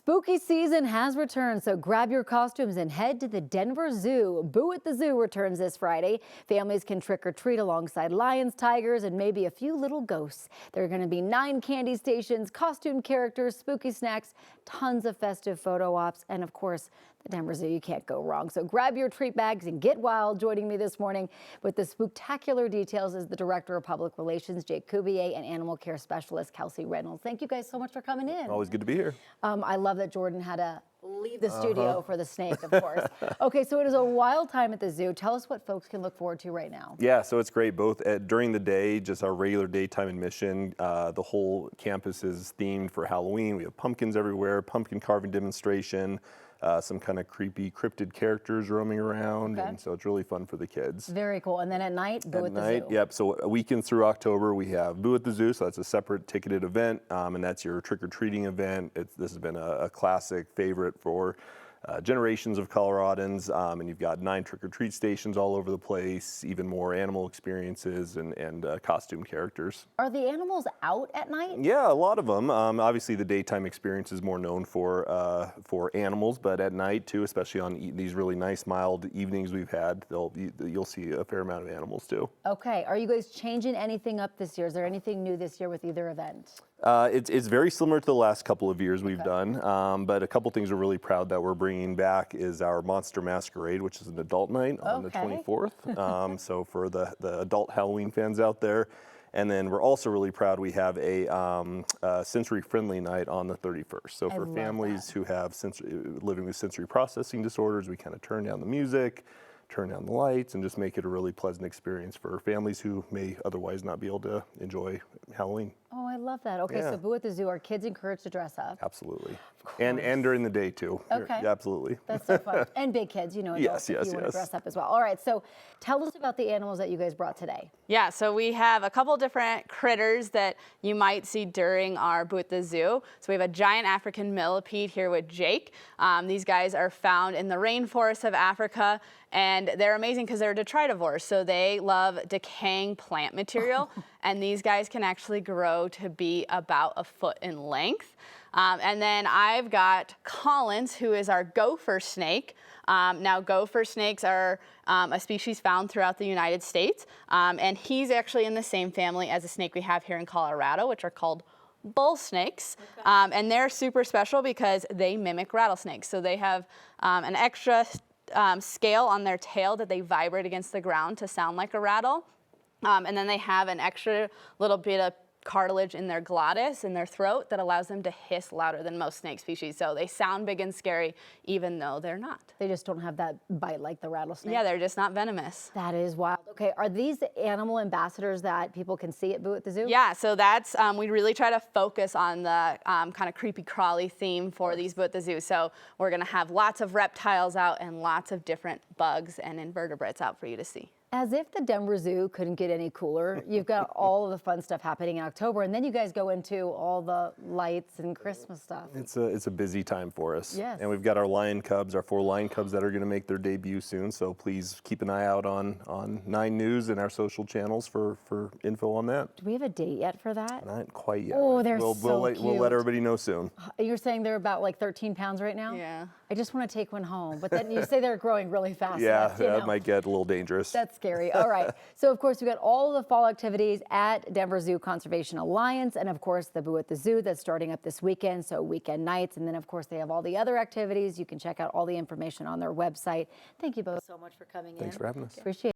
Spooky season has returned, so grab your costumes and head to the Denver Zoo. Boo at the Zoo returns this Friday. Families can trick or treat alongside lions, tigers, and maybe a few little ghosts. There are going to be 9 candy stations, costume characters, spooky snacks, tons of festive photo ops, and of course, the Denver Zoo, you can't go wrong. So grab your treat bags and get wild. Joining me this morning with the spooktacular details is the Director of Public Relations, Jake Cuvier, and Animal Care Specialist, Kelsey Reynolds. Thank you guys so much for coming in. Always good to be here. I love that Jordan had to leave the studio for the snake, of course. Okay, so it is a wild time at the zoo. Tell us what folks can look forward to right now. Yeah, so it's great both during the day, just our regular daytime admission. The whole campus is themed for Halloween. We have pumpkins everywhere, pumpkin carving demonstration, some kind of creepy cryptid characters roaming around, and so it's really fun for the kids. Very cool. And then at night, Boo at the Zoo. Yep, so a weekend through October, we have Boo at the Zoo, so that's a separate ticketed event, and that's your trick-or-treating event. This has been a classic favorite for generations of Coloradans, and you've got 9 trick-or-treat stations all over the place, even more animal experiences and costume characters. Are the animals out at night? Yeah, a lot of them. Obviously, the daytime experience is more known for animals, but at night too, especially on these really nice, mild evenings we've had, you'll see a fair amount of animals too. Okay, are you guys changing anything up this year? Is there anything new this year with either event? It's very similar to the last couple of years we've done, but a couple things we're really proud that we're bringing back is our Monster Masquerade, which is an adult night on the 24th. So for the adult Halloween fans out there. And then we're also really proud we have a sensory-friendly night on the 31st. So for families who have living with sensory processing disorders, we kind of turn down the music, turn down the lights, and just make it a really pleasant experience for families who may otherwise not be able to enjoy Halloween. Oh, I love that. Okay, so Boo at the Zoo, are kids encouraged to dress up? Absolutely. And during the day too. Okay. Yeah, absolutely. That's so fun. And big kids, you know, adults, if you want to dress up as well. All right, so tell us about the animals that you guys brought today. Yeah, so we have a couple different critters that you might see during our Boo at the Zoo. So we have a giant African millipede here with Jake. These guys are found in the rainforests of Africa, and they're amazing because they're detritivores, so they love decaying plant material, and these guys can actually grow to be about a foot in length. And then I've got Collins, who is our gopher snake. Now, gopher snakes are a species found throughout the United States, and he's actually in the same family as a snake we have here in Colorado, which are called bull snakes. And they're super special because they mimic rattlesnakes. So they have an extra scale on their tail that they vibrate against the ground to sound like a rattle. And then they have an extra little bit of cartilage in their glottis, in their throat, that allows them to hiss louder than most snake species. So they sound big and scary, even though they're not. They just don't have that bite like the rattlesnake. Yeah, they're just not venomous. That is wild. Okay, are these animal ambassadors that people can see at Boo at the Zoo? Yeah, so that's, we really try to focus on the kind of creepy crawly theme for these Boo at the Zoo. So we're gonna have lots of reptiles out and lots of different bugs and invertebrates out for you to see. As if the Denver Zoo couldn't get any cooler, you've got all of the fun stuff happening in October, and then you guys go into all the lights and Christmas stuff. It's a busy time for us. Yes. And we've got our lion cubs, our 4 lion cubs that are going to make their debut soon. So please keep an eye out on 9 News and our social channels for info on that. Do we have a date yet for that? Not quite yet. Oh, they're so cute. We'll let everybody know soon. You're saying they're about like 13 pounds right now? Yeah. I just want to take one home, but then you say they're growing really fast. Yeah, so that might get a little dangerous. That's scary. All right. So, of course, we've got all of the fall activities at Denver Zoo Conservation Alliance, and, of course, the Boo at the Zoo that's starting up this weekend, so weekend nights. And then, of course, they have all the other activities. You can check out all the information on their website. Thank you both so much for coming in. Thanks for having us. Appreciate it.